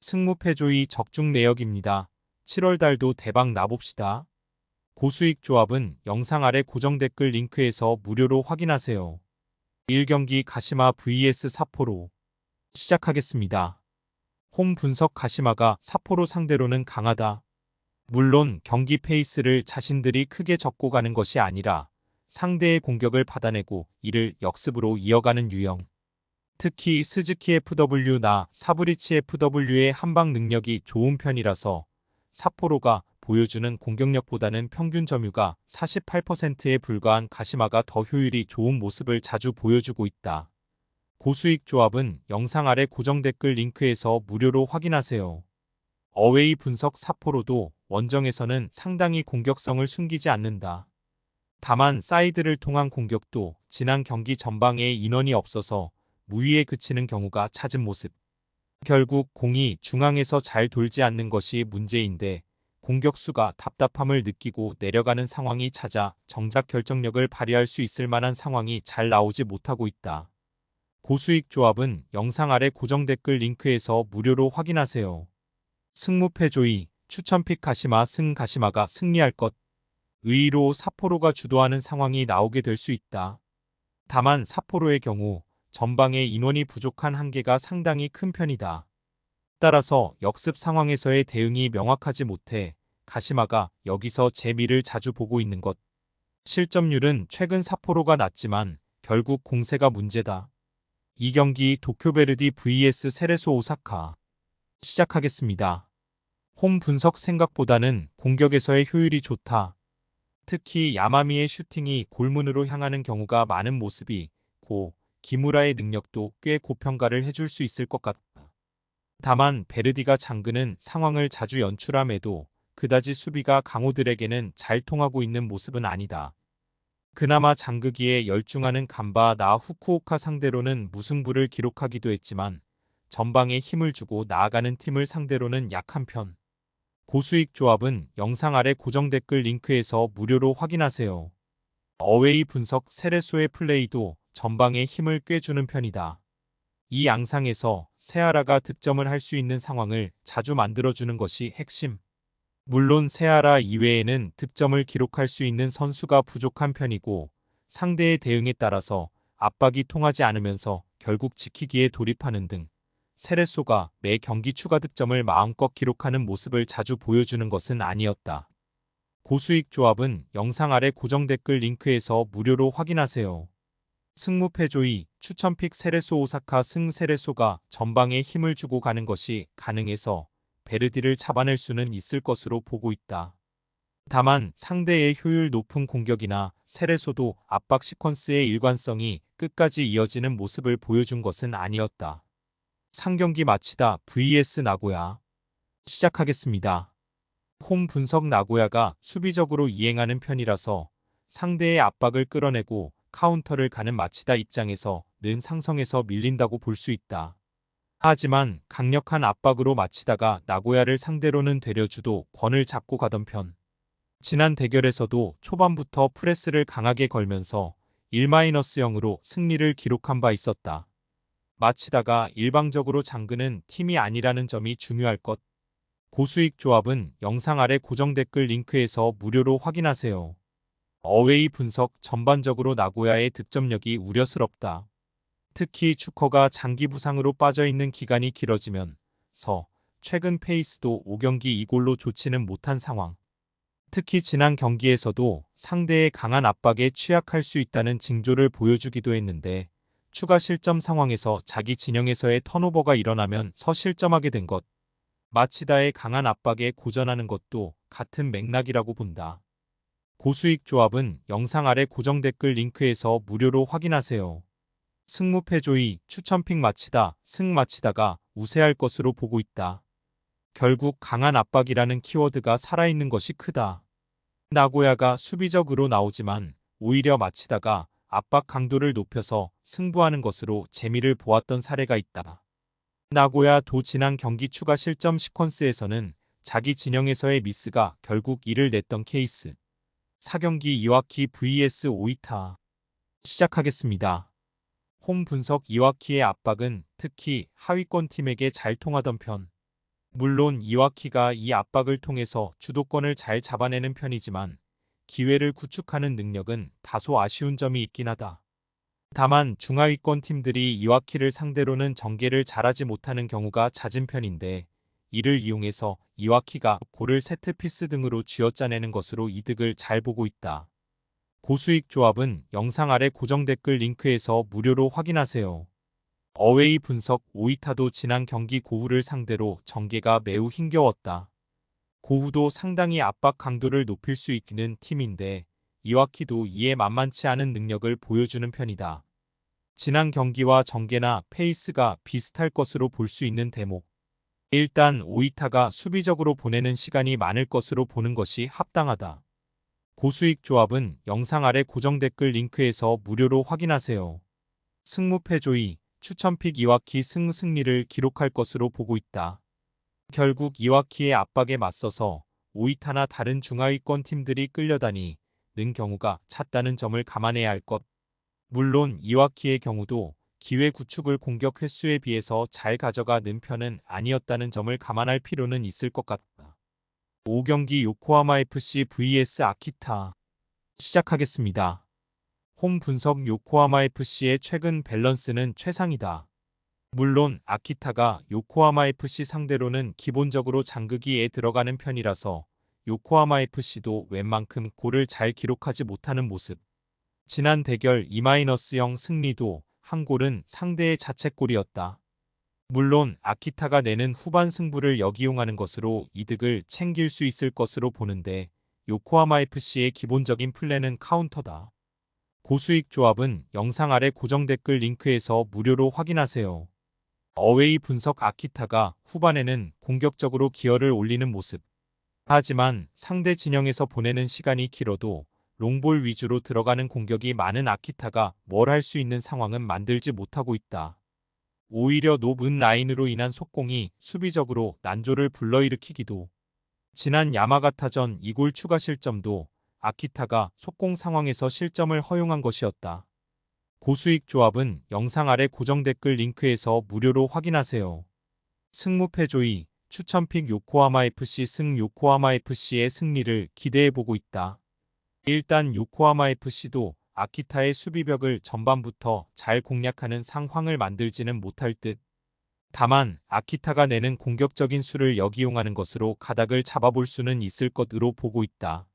승무패조이 적중 내역입니다. 7월 달도 대박 나봅시다. 고수익 조합은 영상 아래 고정 댓글 링크에서 무료로 확인하세요. 1경기 가시마 vs 삿포로 시작하겠습니다. 홈 분석 가시마가 삿포로 상대로는 강하다. 물론 경기 페이스를 자신들이 크게 접고 가는 것이 아니라 상대의 공격을 받아내고 이를 역습으로 이어가는 유형. 특히 스즈키 FW나 사브리치 FW의 한방 능력이 좋은 편이라서 삿포로가 보여주는 공격력보다는 평균 점유가 48%에 불과한 가시마가 더 효율이 좋은 모습을 자주 보여주고 있다. 고수익 조합은 영상 아래 고정 댓글 링크에서 무료로 확인하세요. 어웨이 분석 삿포로도 원정에서는 상당히 공격성을 숨기지 않는다. 다만 사이드를 통한 공격도 지난 경기 전방에 인원이 없어서 무위에 그치는 경우가 잦은 모습. 결국 공이 중앙에서 잘 돌지 않는 것이 문제인데 공격수가 답답함을 느끼고 내려가는 상황이 찾아 정작 결정력을 발휘할 수 있을 만한 상황이 잘 나오지 못하고 있다. 고수익 조합은 영상 아래 고정 댓글 링크에서 무료로 확인하세요. 승무패조이 추천픽 가시마 가시마가 승리할 것. 의의로 삿포로가 주도하는 상황이 나오게 될 수 있다. 다만 삿포로의 경우 전방에 인원이 부족한 한계가 상당히 큰 편이다. 따라서 역습 상황에서의 대응이 명확하지 못해 가시마가 여기서 재미를 자주 보고 있는 것. 실점률은 최근 삿포로가 낮지만 결국 공세가 문제다. 2경기 도쿄베르디 vs 세레소 오사카 시작하겠습니다. 홈 분석 생각보다는 공격에서의 효율이 좋다. 특히 야마미의 슈팅이 골문으로 향하는 경우가 많은 모습이 고 기무라의 능력도 꽤 고평가를 해줄 수 있을 것 같다. 다만 베르디가 장그는 상황을 자주 연출함에도 그다지 수비가 강호들에게는 잘 통하고 있는 모습은 아니다. 그나마 장그기에 열중하는 간바 나 후쿠오카 상대로는 무승부를 기록하기도 했지만 전방에 힘을 주고 나아가는 팀을 상대로는 약한 편. 고수익 조합은 영상 아래 고정 댓글 링크에서 무료로 확인하세요. 어웨이 분석 세레소의 플레이도 전방에 힘을 꽤 주는 편이다. 이 양상에서 세아라가 득점을 할 수 있는 상황을 자주 만들어주는 것이 핵심. 물론 세아라 이외에는 득점을 기록할 수 있는 선수가 부족한 편이고 상대의 대응에 따라서 압박이 통하지 않으면서 결국 지키기에 돌입하는 등 세레소가 매 경기 추가 득점을 마음껏 기록하는 모습을 자주 보여주는 것은 아니었다. 고수익 조합은 영상 아래 고정 댓글 링크에서 무료로 확인하세요. 승무패조이 추천픽 세레소 오사카 세레소가 전방에 힘을 주고 가는 것이 가능해서 베르디를 잡아낼 수는 있을 것으로 보고 있다. 다만 상대의 효율 높은 공격이나 세레소도 압박 시퀀스의 일관성이 끝까지 이어지는 모습을 보여준 것은 아니었다. 상경기 마치다 vs 나고야 시작하겠습니다. 홈 분석 나고야가 수비적으로 이행하는 편이라서 상대의 압박을 끌어내고 카운터를 가는 마치다 입장에서 는 상성에서 밀린다고 볼 수 있다. 하지만 강력한 압박으로 마치다가 나고야를 상대로는 되려 주도권을 잡고 가던 편. 지난 대결에서도 초반부터 프레스를 강하게 걸면서 1-0으로 승리를 기록한 바 있었다. 마치다가 일방적으로 잠그는 팀이 아니라는 점이 중요할 것. 고수익 조합은 영상 아래 고정 댓글 링크에서 무료로 확인하세요. 어웨이 분석 전반적으로 나고야의 득점력이 우려스럽다. 특히 주커가 장기 부상으로 빠져있는 기간이 길어지면서 최근 페이스도 5경기 2골로 좋지는 못한 상황. 특히 지난 경기에서도 상대의 강한 압박에 취약할 수 있다는 징조를 보여주기도 했는데 추가 실점 상황에서 자기 진영에서의 턴오버가 일어나면 실점하게 된 것. 마치다의 강한 압박에 고전하는 것도 같은 맥락이라고 본다. 고수익 조합은 영상 아래 고정 댓글 링크에서 무료로 확인하세요. 승무패조이 추천픽 마치다가 우세할 것으로 보고 있다. 결국 강한 압박이라는 키워드가 살아있는 것이 크다. 나고야가 수비적으로 나오지만 오히려 마치다가 압박 강도를 높여서 승부하는 것으로 재미를 보았던 사례가 있다. 나고야도 지난 경기 추가 실점 시퀀스에서는 자기 진영에서의 미스가 결국 이를 냈던 케이스. 4경기 이와키 vs 오이타 시작하겠습니다. 홈 분석 이와키의 압박은 특히 하위권 팀에게 잘 통하던 편. 물론 이와키가 이 압박을 통해서 주도권을 잘 잡아내는 편이지만 기회를 구축하는 능력은 다소 아쉬운 점이 있긴 하다. 다만 중하위권 팀들이 이와키를 상대로는 전개를 잘하지 못하는 경우가 잦은 편인데 이를 이용해서 이와키가 골을 세트피스 등으로 쥐어짜내는 것으로 이득을 잘 보고 있다. 고수익 조합은 영상 아래 고정 댓글 링크에서 무료로 확인하세요. 어웨이 분석 오이타도 지난 경기 고후를 상대로 전개가 매우 힘겨웠다. 고후도 상당히 압박 강도를 높일 수 있는 팀인데 이와키도 이에 만만치 않은 능력을 보여주는 편이다. 지난 경기와 전개나 페이스가 비슷할 것으로 볼 수 있는 대목. 일단 오이타가 수비적으로 보내는 시간이 많을 것으로 보는 것이 합당하다. 고수익 조합은 영상 아래 고정 댓글 링크에서 무료로 확인하세요. 승무패 조이, 추천픽 이와키 승리를 기록할 것으로 보고 있다. 결국 이와키의 압박에 맞서서 오이타나 다른 중하위권 팀들이 끌려다니는 경우가 잦다는 점을 감안해야 할 것. 물론 이와키의 경우도 기회 구축을 공격 횟수에 비해서 잘 가져가는 편은 아니었다는 점을 감안할 필요는 있을 것 같다. 5경기 요코하마 FC vs 아키타 시작하겠습니다. 홈 분석 요코하마 FC의 최근 밸런스는 최상이다. 물론 아키타가 요코하마 FC 상대로는 기본적으로 장극기에 들어가는 편이라서 요코하마 FC도 웬만큼 골을 잘 기록하지 못하는 모습. 지난 대결 2-0 승리도 한 골은 상대의 자책골이었다. 물론 아키타가 내는 후반 승부를 역이용하는 것으로 이득을 챙길 수 있을 것으로 보는데 요코하마 FC의 기본적인 플랜은 카운터다. 고수익 조합은 영상 아래 고정 댓글 링크에서 무료로 확인하세요. 어웨이 분석 아키타가 후반에는 공격적으로 기여를 올리는 모습. 하지만 상대 진영에서 보내는 시간이 길어도 롱볼 위주로 들어가는 공격이 많은 아키타가 뭘 할 수 있는 상황은 만들지 못하고 있다. 오히려 높은 라인으로 인한 속공이 수비적으로 난조를 불러일으키기도. 지난 야마가타전 2골 추가 실점도 아키타가 속공 상황에서 실점을 허용한 것이었다. 고수익 조합은 영상 아래 고정 댓글 링크에서 무료로 확인하세요. 승무패 조이, 추천픽 요코하마 FC 요코하마 FC의 승리를 기대해보고 있다. 일단 요코하마 FC도 아키타의 수비벽을 전반부터 잘 공략하는 상황을 만들지는 못할 듯. 다만 아키타가 내는 공격적인 수를 역이용하는 것으로 가닥을 잡아볼 수는 있을 것으로 보고 있다.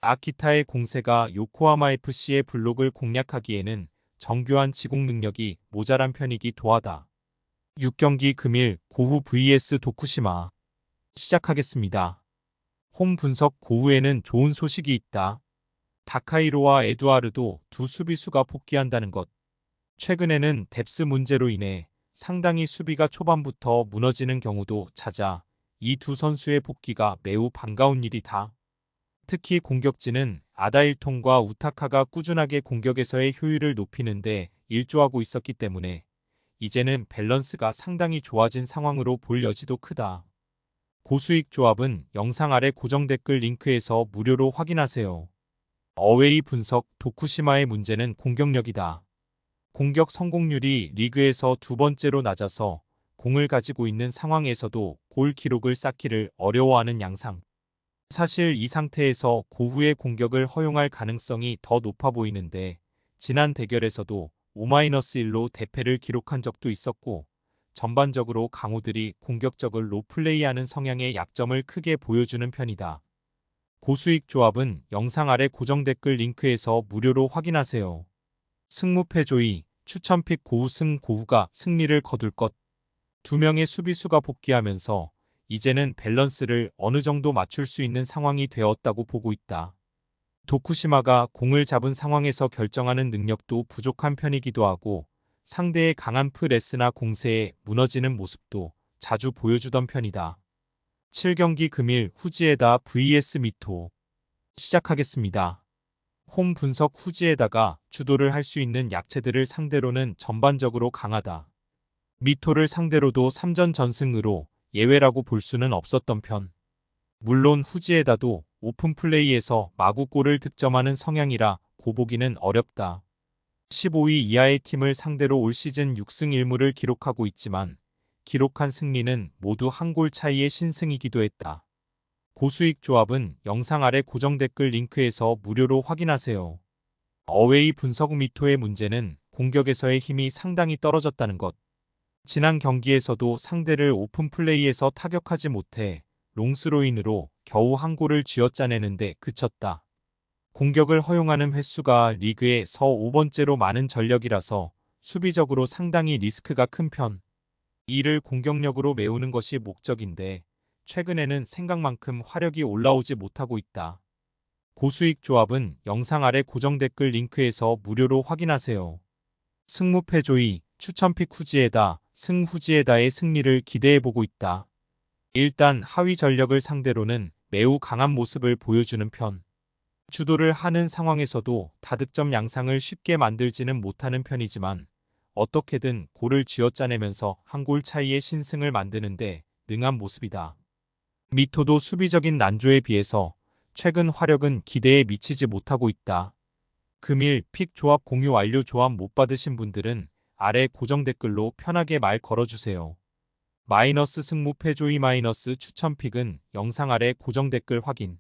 아키타의 공세가 요코하마 FC의 블록을 공략하기에는 정교한 지공 능력이 모자란 편이기도 하다. 6경기 금일 고후 vs 도쿠시마 시작하겠습니다. 홈 분석 고후에는 좋은 소식이 있다. 다카이로와 에두아르도 두 수비수가 복귀한다는 것. 최근에는 뎁스 문제로 인해 상당히 수비가 초반부터 무너지는 경우도 잦아 이 두 선수의 복귀가 매우 반가운 일이다. 특히 공격진은 아다일통과 우타카가 꾸준하게 공격에서의 효율을 높이는 데 일조하고 있었기 때문에 이제는 밸런스가 상당히 좋아진 상황으로 볼 여지도 크다. 고수익 조합은 영상 아래 고정 댓글 링크에서 무료로 확인하세요. 어웨이 분석 도쿠시마의 문제는 공격력이다. 공격 성공률이 리그에서 두 번째로 낮아서 공을 가지고 있는 상황에서도 골 기록을 쌓기를 어려워하는 양상. 사실 이 상태에서 고후의 공격을 허용할 가능성이 더 높아 보이는데 지난 대결에서도 5-1로 대패를 기록한 적도 있었고 전반적으로 강호들이 공격적으로 플레이하는 성향의 약점을 크게 보여주는 편이다. 고수익 조합은 영상 아래 고정 댓글 링크에서 무료로 확인하세요. 승무패 조이, 추천픽 고우 고후가 승리를 거둘 것. 두 명의 수비수가 복귀하면서 이제는 밸런스를 어느 정도 맞출 수 있는 상황이 되었다고 보고 있다. 도쿠시마가 공을 잡은 상황에서 결정하는 능력도 부족한 편이기도 하고 상대의 강한 프레스나 공세에 무너지는 모습도 자주 보여주던 편이다. 7경기 금일 후지에다 vs 미토 시작하겠습니다. 홈 분석 후지에다가 주도를 할 수 있는 약체들을 상대로는 전반적으로 강하다. 미토를 상대로도 3전 전승으로 예외라고 볼 수는 없었던 편. 물론 후지에다도 오픈 플레이에서 마구 골을 득점하는 성향이라 고보기는 어렵다. 15위 이하의 팀을 상대로 올 시즌 6승 1무를 기록하고 있지만 기록한 승리는 모두 한 골 차이의 신승이기도 했다. 고수익 조합은 영상 아래 고정 댓글 링크에서 무료로 확인하세요. 어웨이 분석 미토의 문제는 공격에서의 힘이 상당히 떨어졌다는 것. 지난 경기에서도 상대를 오픈 플레이에서 타격하지 못해 롱스로인으로 겨우 한 골을 쥐어짜내는데 그쳤다. 공격을 허용하는 횟수가 리그에서 5번째로 많은 전력이라서 수비적으로 상당히 리스크가 큰 편. 이를 공격력으로 메우는 것이 목적인데 최근에는 생각만큼 화력이 올라오지 못하고 있다. 고수익 조합은 영상 아래 고정 댓글 링크에서 무료로 확인하세요. 승무패조이, 추천픽 후지에다, 승후지에다의 승리를 기대해보고 있다. 일단 하위 전력을 상대로는 매우 강한 모습을 보여주는 편. 주도를 하는 상황에서도 다득점 양상을 쉽게 만들지는 못하는 편이지만 어떻게든 골을 쥐어짜내면서 한 골 차이의 신승을 만드는데 능한 모습이다. 미토도 수비적인 난조에 비해서 최근 화력은 기대에 미치지 못하고 있다. 금일 픽 조합 공유 완료. 조합 못 받으신 분들은 아래 고정 댓글로 편하게 말 걸어주세요. 마이너스 승무패조이 마이너스 추천픽은 영상 아래 고정 댓글 확인.